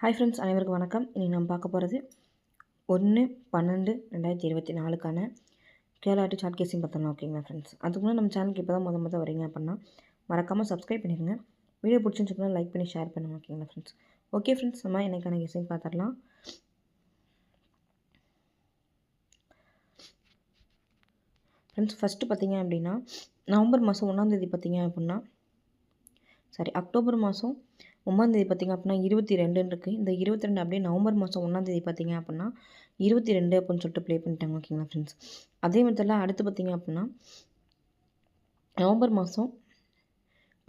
Hi friends, அனைவருக்கும் வணக்கம். இன்றைக்கி நம்ம பார்க்க போகிறது 1/12/2024க்கான கேரளா டு சார்ட் கேசிங் பார்த்தோம்னா ஓகேங்களா ஃப்ரெண்ட்ஸ். அதுக்கு முன்னாடி நம்ம சேனலுக்கு இப்போ தான் முத வரீங்க அப்படின்னா மறக்காமல் சப்ஸ்கிரைப் பண்ணிடுங்க. வீடியோ பிடிச்சிருந்துச்சுன்னா லைக் பண்ணி ஷேர் பண்ணுங்கள் ஓகேங்களா ஃப்ரெண்ட்ஸ். ஓகே ஃப்ரெண்ட்ஸ், நம்ம இன்றைக்கான கேசிங் பார்த்துடலாம். ஃப்ரெண்ட்ஸ், ஃபஸ்ட்டு பார்த்தீங்க அப்படின்னா நவம்பர் மாதம் 1ஆம் தேதி பார்த்தீங்க அப்படின்னா அக்டோபர் மாதம் 9ஆம் தேதி பார்த்திங்க அப்படின்னா 22 இருக்குது. இந்த 22 அப்படியே நவம்பர் மாதம் 1ஆம் தேதி பார்த்திங்க அப்படின்னா 22 அப்படின்னு சொல்லிட்டு ப்ளே பண்ணிட்டாங்க ஓகேங்களா ஃப்ரெண்ட்ஸ். அதே மெத்தடில் அடுத்து பார்த்திங்க அப்படின்னா நவம்பர் மாதம்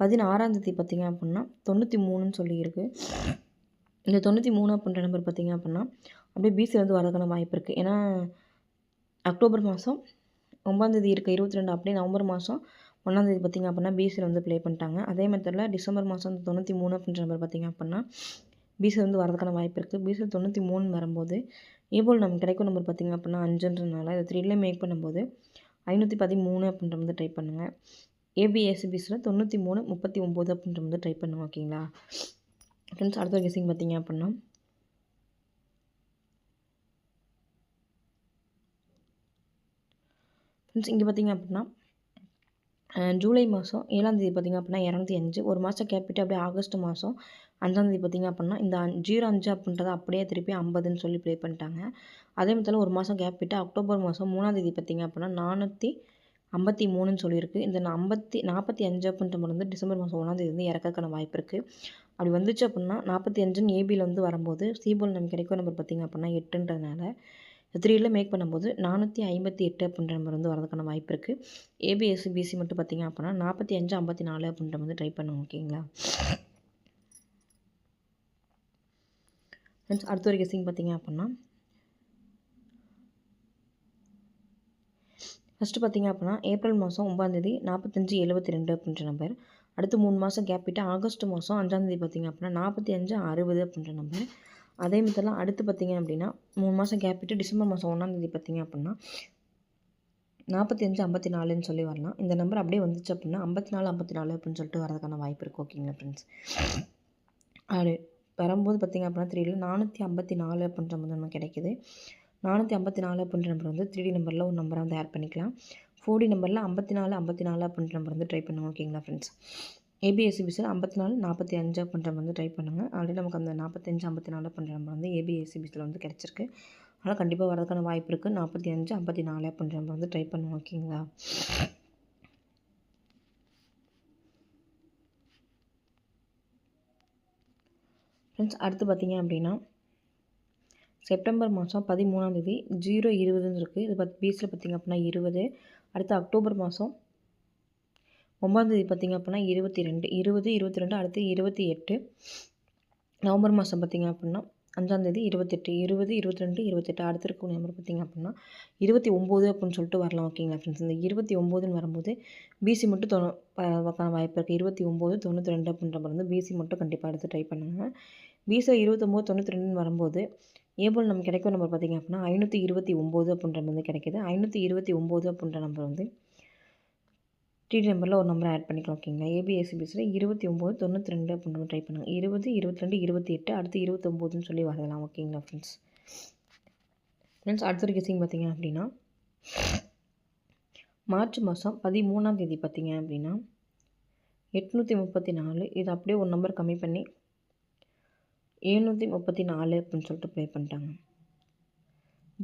16ஆம் தேதி பார்த்திங்க அப்படின்னா 93ன்னு சொல்லியிருக்கு. இந்த 93 அப்படின்ற நம்பர் பார்த்திங்க அப்படின்னா அப்படியே பிசி வந்து வரதுக்கான வாய்ப்பு இருக்குது. ஏன்னா அக்டோபர் மாதம் 9ஆம் தேதி இருக்க 22 அப்படியே நவம்பர் மாதம் 1ஆம் தேதி பார்த்திங்க அப்படின்னா பிசியில் வந்து ப்ளே பண்ணிட்டாங்க. அதே மெத்தடில் டிசம்பர் மாதம் 93 அப்படின்ற நம்பர் பார்த்திங்க அப்படின்னா பிசியில் வந்து வரதுக்கான வாய்ப்பு இருக்குது. பிசியில் 93 வரும்போது ஏபோல் நமக்கு கிடைக்கும் நம்பர் பார்த்திங்க அப்படின்னா 5ன்றனால இதை 3ல மேக் பண்ணும்போது 513 அப்படின்ற வந்து ட்ரை பண்ணுங்கள். ஏபிஎஸ்சிபிஸில் 93 39 அப்படின்ற வந்து ட்ரை பண்ணுங்கள் ஓகேங்களா ஃப்ரெண்ட்ஸ். அடுத்த கெஸிங் பார்த்திங்க அப்படின்னா ஃப்ரெண்ட்ஸ் இங்கே பார்த்திங்க அப்படின்னா ஜூலை மாதம் 7ஆம் தேதி பார்த்திங்க அப்படின்னா 205, ஒரு மாதம் கேப்பிட்டு அப்படியே ஆகஸ்ட் மாதம் 5ஆம் தேதி பார்த்திங்க அப்படின்னா இந்த 05 அப்படின்றத அப்படியே திருப்பி 50ன்னு சொல்லி ப்ளே பண்ணிட்டாங்க. அதே மாதிரி ஒரு மாதம் கேப்பிட்டு அக்டோபர் மாதம் 3ஆம் தேதி பார்த்திங்க அப்படின்னா 453ன்னு சொல்லியிருக்கு. இந்த 45 அப்படின்ற மாதிரி வந்து டிசம்பர் மாதம் 1ஆம் தேதி வந்து இறக்கக்கான வாய்ப்பு இருக்குது. அப்படி வந்துச்சு அப்படின்னா 45ன்னு ஏபியில் வந்து வரும்போது சிபோல் நமக்கு கிடைக்கும் நம்பர் பார்த்திங்க அப்படின்னா 8ன்றதுனால 3ல மேக் பண்ணும்போது 458 அப்படின்ற நம்பர் வந்து வரதுக்கான வாய்ப்பு இருக்குது. ஏபிஎஸ்சிபிசி மட்டும் பார்த்திங்க அப்படின்னா 45 54 அப்படின்ற வந்து ட்ரை பண்ணுவோம் ஓகேங்களா ஃப்ரெண்ட்ஸ். அடுத்த ஒரு கெஸிங் பார்த்திங்க அப்படின்னா ஃபஸ்ட்டு பார்த்திங்க அப்படின்னா ஏப்ரல் மாதம் 9ஆம் தேதி 45 72 அப்படின்ற நம்பர். அடுத்து 3 மாதம் கேப் விட்டு ஆகஸ்ட் மாதம் 5ஆம் தேதி பார்த்திங்க அப்படின்னா 45 60 அப்படின்ற நம்பர். அதே மாதிரிலாம் அடுத்து பார்த்திங்க அப்படின்னா 3 மாதம் கேப் விட்டு டிசம்பர் மாதம் 1ஆம் தேதி பார்த்திங்க அப்படின்னா 45 54ன்னு சொல்லி வரலாம். இந்த நம்பர் அப்படியே வந்துச்சு அப்படின்னா 54 54 அப்படின்னு சொல்லிட்டு வரதுக்கான வாய்ப்பு இருக்குது ஓகேங்களா ஃப்ரெண்ட்ஸ். அது வரும்போது பார்த்திங்க அப்படின்னா 3ல 454 அப்படின்ற நம்பர் நமக்கு கிடைக்கிது. 454 அப்படின்ற நம்பர் வந்து 3D நம்பரில் ஒரு நம்பரை வந்து ஆட் பண்ணிக்கலாம். 4D நம்பரில் 54 54 அப்படின்ற நம்பர் வந்து ட்ரை பண்ணுங்கள் ஓகேங்களா ஃப்ரெண்ட்ஸ். ஏபிஎஸ்சிபிஸில் 54 45 அப்படின்ற வந்து ட்ரை பண்ணுங்கள். ஆல்ரெடி நமக்கு அந்த 45 54 அப்படின்ற நம்பர் வந்து ஏபிஎஸ்சிபிஸில் வந்து கிடச்சிருக்கு. அதனால் கண்டிப்பாக வரதுக்கான வாய்ப்பு இருக்குது. 45 54 அப்படின்ற நம்பர் வந்து ட்ரை பண்ணுவோம் ஓகேங்களா. ஃப்ரெண்ட்ஸ், அடுத்து பார்த்திங்க அப்படின்னா செப்டம்பர் மாதம் 13ஆம் தேதி 020ன்னு இருக்குது. இது பிசியில் பார்த்திங்க அப்படின்னா 20. அடுத்து அக்டோபர் மாதம் 9ஆம் தேதி பார்த்திங்க அப்படின்னா 22 20 22 அடுத்து 28. நவம்பர் மாதம் பார்த்திங்க அப்படின்னா 5ஆம் தேதி 28 20 22 28 அடுத்து இருக்க நம்பர் பார்த்திங்க அப்படின்னா 29 அப்படின்னு சொல்லிட்டு வரலாம் ஓகேங்களா ஃப்ரெண்ட்ஸ். இந்த 29ன்னு வரும்போது பிசி மட்டும் வாய்ப்பு இருக்குது. 29 92 அப்படின்ற மாதிரி வந்து பிசி மட்டும் கண்டிப்பாக எடுத்து ட்ரை பண்ணுங்கள். பிசி 29 92ன்னு வரும்போது ஏபோல் நமக்கு கிடைக்கும் நம்பர் பார்த்திங்க அப்படின்னா 529 அப்படின்ற வந்து கிடைக்கிது. 529 அப்படின்ற நம்பர் வந்து 3D நம்பரில் ஒரு நம்பரை ஆட் பண்ணிக்கலாம் ஓகேங்களா. ஏபிஎஸ்சிபிஸில் 29 92 அப்படின்ற ட்ரை பண்ணுங்கள். 20 22 28 அடுத்து 29ன்னு சொல்லி வரலாம் ஓகேங்களா ஃப்ரெண்ட்ஸ். அடுத்த ஒரு கெஸிங் பார்த்திங்க அப்படின்னா மார்ச் மாதம் 13ஆம் தேதி பார்த்திங்க அப்படின்னா 834. இது அப்படியே ஒரு நம்பர் கம்மி பண்ணி 734 அப்படின்னு சொல்லிட்டு ப்ளே பண்ணிட்டாங்க.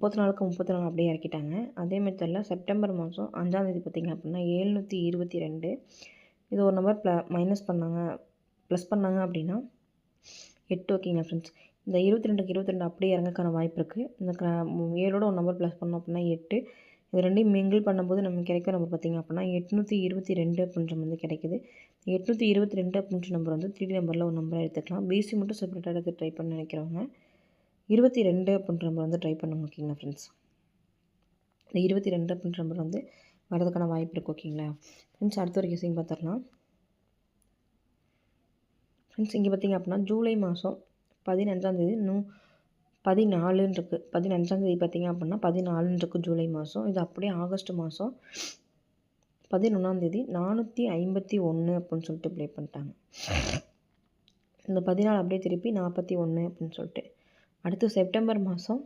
34க்கு 34 அப்படியே இறக்கிட்டாங்க. அதே மெத்தடில் செப்டம்பர் மாதம் 5ஆம் தேதி பார்த்திங்க அப்படின்னா 722. இது ஒரு நம்பர் மைனஸ் பண்ணாங்க ப்ளஸ் பண்ணாங்க அப்படின்னா 8 ஓகேங்களா ஃப்ரெண்ட்ஸ். இந்த 22க்கு 22 அப்படியே இறங்கக்கான வாய்ப்பு இருக்குது. இந்த 7ஓட ஒரு நம்பர் ப்ளஸ் பண்ணோம் அப்படின்னா 8. இது ரெண்டையும் மிங்கிள் பண்ணும்போது நமக்கு கிடைக்கும் நம்பர் பார்த்திங்க அப்படின்னா 822 அப்படின்ற வந்து கிடைக்கிது. 822 அப்படின்ற நம்பர் வந்து 3D நம்பரில் ஒரு நம்பராக எடுத்துக்கலாம். பிசி மட்டும் செப்பரேட்டாக எடுத்து ட்ரை பண்ண நினைக்கிறவங்க 22 அப்படின்ற நம்பர் வந்து ட்ரை பண்ணுங்க ஓகேங்களா ஃப்ரெண்ட்ஸ். இந்த 22 அப்படின்ற நம்பர் வந்து வரதுக்கான வாய்ப்பு இருக்குது ஓகேங்களா ஃப்ரெண்ட்ஸ். அடுத்த ஒரு கெஸிங் பார்த்துடலாம் ஃப்ரெண்ட்ஸ். இங்கே பார்த்திங்க அப்படின்னா ஜூலை மாதம் 15ஆம் தேதி 14ன்னு இருக்குது. 15ஆம் தேதி பார்த்திங்க அப்படின்னா 14ன்னு இருக்குது ஜூலை மாதம். இது அப்படியே ஆகஸ்ட் மாதம் 11ஆம் தேதி 451 அப்படின்னு சொல்லிட்டு ப்ளே பண்ணிட்டாங்க. இந்த 14 அப்படியே திருப்பி 41 அப்படின்னு சொல்லிட்டு. அடுத்து செப்டம்பர் மாதம்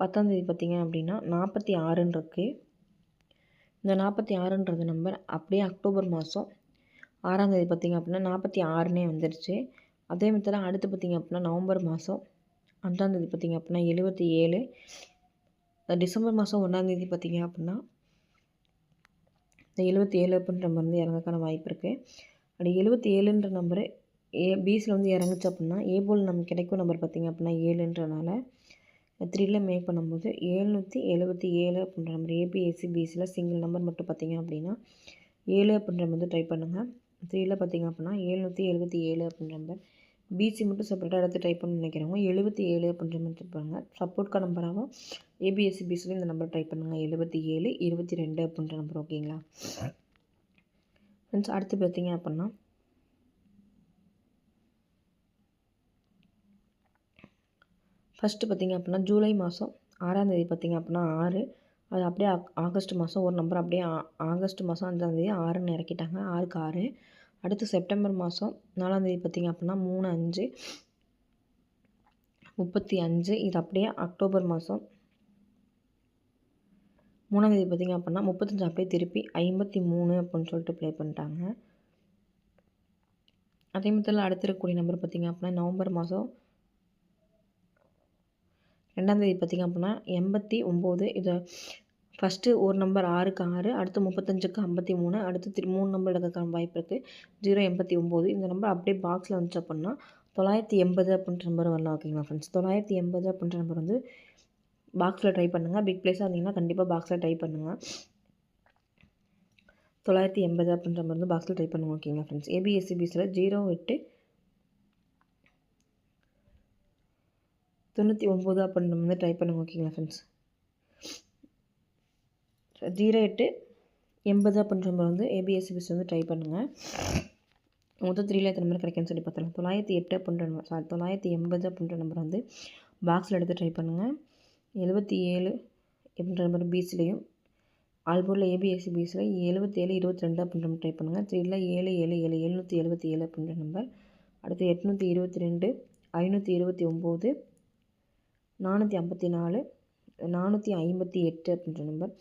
10ஆம் தேதி பார்த்திங்க அப்படின்னா 46ன்னு இருக்குது. இந்த 46ன்றது நம்பர் அப்படியே அக்டோபர் மாதம் 6ஆம் தேதி பார்த்திங்க அப்படின்னா 46னே வந்துடுச்சு. அதே மாதிரி அடுத்து பார்த்திங்க அப்படின்னா நவம்பர் மாதம் 5ஆம் தேதி பார்த்திங்க அப்படின்னா 77. டிசம்பர் மாதம் 1ஆம் தேதி பார்த்திங்க அப்படின்னா இந்த 77 அப்படின்ற நம்பர் வந்து இறங்கக்கான வாய்ப்பு இருக்குது. அப்படி 77ன்ற நம்பரு பிஸில் வந்து இறங்குச்சு அப்படின்னா போல் நமக்கு கிடைக்கும் நம்பர் பார்த்திங்க அப்படின்னா 7ன்றனால 3ல மேக் பண்ணும்போது 777 அப்படின்ற நம்பர் ஏபிஎஸ்சி பிசியில் சிங்கிள் நம்பர் மட்டும் பார்த்திங்க அப்படின்னா 7 அப்படின்ற வந்து ட்ரை பண்ணுங்கள். 3ல பார்த்திங்க அப்படின்னா 777 அப்படின்ற நம்பர். பிசி மட்டும் செப்பரேட்டாக எடுத்து ட்ரை பண்ண நினைக்கிறவங்க 77 அப்படின்ற மாதிரி ட்ரை பண்ணுங்கள். சப்போர்ட்கான நம்பராகவும் ஏபிஎஸ்சி பிசியில் இந்த நம்பர் ட்ரை பண்ணுங்கள். 77 22 அப்படின்ற நம்பர். ஓகேங்களா ஃப்ரெண்ட்ஸ்? அடுத்து பார்த்திங்க அப்படின்னா ஃபஸ்ட்டு பார்த்திங்க அப்படின்னா ஜூலை மாதம் 6ஆம் தேதி பார்த்திங்க அப்படின்னா 6. அது அப்படியே ஆகஸ்ட் மாதம் ஒரு நம்பர் அப்படியே ஆகஸ்ட் மாதம் 5ஆம் தேதி 6ன்னு இறக்கிட்டாங்க. 6க்கு 6. அடுத்து செப்டம்பர் மாதம் 4ஆம் தேதி பார்த்திங்க அப்படின்னா 3 5 35. இது அப்படியே அக்டோபர் மாதம் 3ஆம் தேதி பார்த்திங்க அப்படின்னா 35 அப்படியே திருப்பி 53 அப்படின்னு சொல்லிட்டு ப்ளே பண்ணிட்டாங்க. அதே மாதிரி அடுத்து இருக்கக்கூடிய நம்பர் பார்த்திங்க அப்படின்னா நவம்பர் மாதம் 2ஆம் தேதி பார்த்திங்க அப்படின்னா 89. இதை ஃபஸ்ட்டு ஒரு நம்பர் 6க்கு 6, அடுத்து 35க்கு 53, அடுத்து 3 நம்பர் எடுக்கிறதுக்கான வாய்ப்பு இருக்குது. 089. இந்த நம்பர் அப்படியே பாக்ஸில் வந்துச்சு அப்படின்னா 980 அப்படின்ற நம்பர் வரலாம். ஓகேங்களா ஃப்ரெண்ட்ஸ்? 980 அப்படின்ற நம்பர் வந்து பாக்ஸில் ட்ரை பண்ணுங்கள். பிக் ப்ளேஸாக இருந்தீங்கன்னா கண்டிப்பாக பாக்ஸில் ட்ரை பண்ணுங்கள். 980 அப்படின்ற நம்பர் வந்து பாக்ஸில் ட்ரை பண்ணுங்கள். ஓகேங்களா ஃப்ரெண்ட்ஸ்? ஏபிஎஸ்சி பிசியில் 08 99 அப்படின்ற வந்து ட்ரை பண்ணுங்கள். ஓகேங்களா ஃப்ரெண்ட்ஸ்? 08 80 அப்படின்ற நம்பர் வந்து ஏபிஎஸ்சி பிசி வந்து ட்ரை பண்ணுங்கள். மொத்தம் 3ல எத்தனை நம்பர் கிடைக்குன்னு சொல்லி பார்த்துக்கலாம். 908 அப்படின்ற நம்பர் 980 அப்படின்ற நம்பர் வந்து பாக்ஸில் எடுத்து ட்ரை பண்ணுங்கள். 77 அப்படின்ற நம்பர் பிசிலையும் ஆல்போர்டில் ஏபிஎஸ்சி பிசியில் 77 22 அப்படின்ற நம்பர் ட்ரை பண்ணுங்கள். 3ல 777 777 அப்படின்ற நம்பர். அடுத்து 822 529 454 458 அப்படின்ற நம்பர்.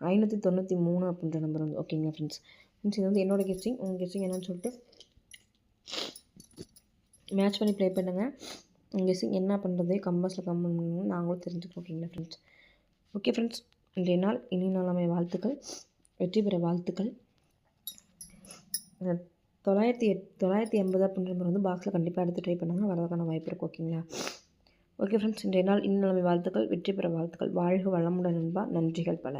593 அப்படின்ற நம்பர் வந்து. ஓகேங்களா ஃப்ரெண்ட்ஸ்? இது வந்து என்னோடய கெஸ்டிங். உங்கள் கெஸ்டிங் என்னன்னு சொல்லிட்டு மேட்ச் பண்ணி ப்ளே பண்ணுங்கள். உங்கள் கெஸ்டிங் என்ன பண்ணுறது கமெண்ட்ஸில் கமெண்ட் பண்ணுங்கள். நாங்களும் தெரிஞ்சுக்கிறோம். ஓகேங்களா ஃப்ரெண்ட்ஸ்? ஓகே ஃப்ரெண்ட்ஸ், இன்றைய நாள் இனி நாளாமை வாழ்த்துக்கள், வெற்றி பெற வாழ்த்துக்கள். 980 அப்படின்ற நம்பர் வந்து பாக்ஸில் கண்டிப்பாக எடுத்து ட்ரை பண்ணுங்கள். வரதுக்கான வாய்ப்பு இருக்குது. ஓகேங்களா? ஓகே ஃப்ரெண்ட்ஸ், இன்றைய நாள் இனி நாளாமை வாழ்த்துக்கள், வெற்றி பெற வாழ்த்துக்கள். வாழ்க வளமுடன் நண்பா. நன்றிகள் பல.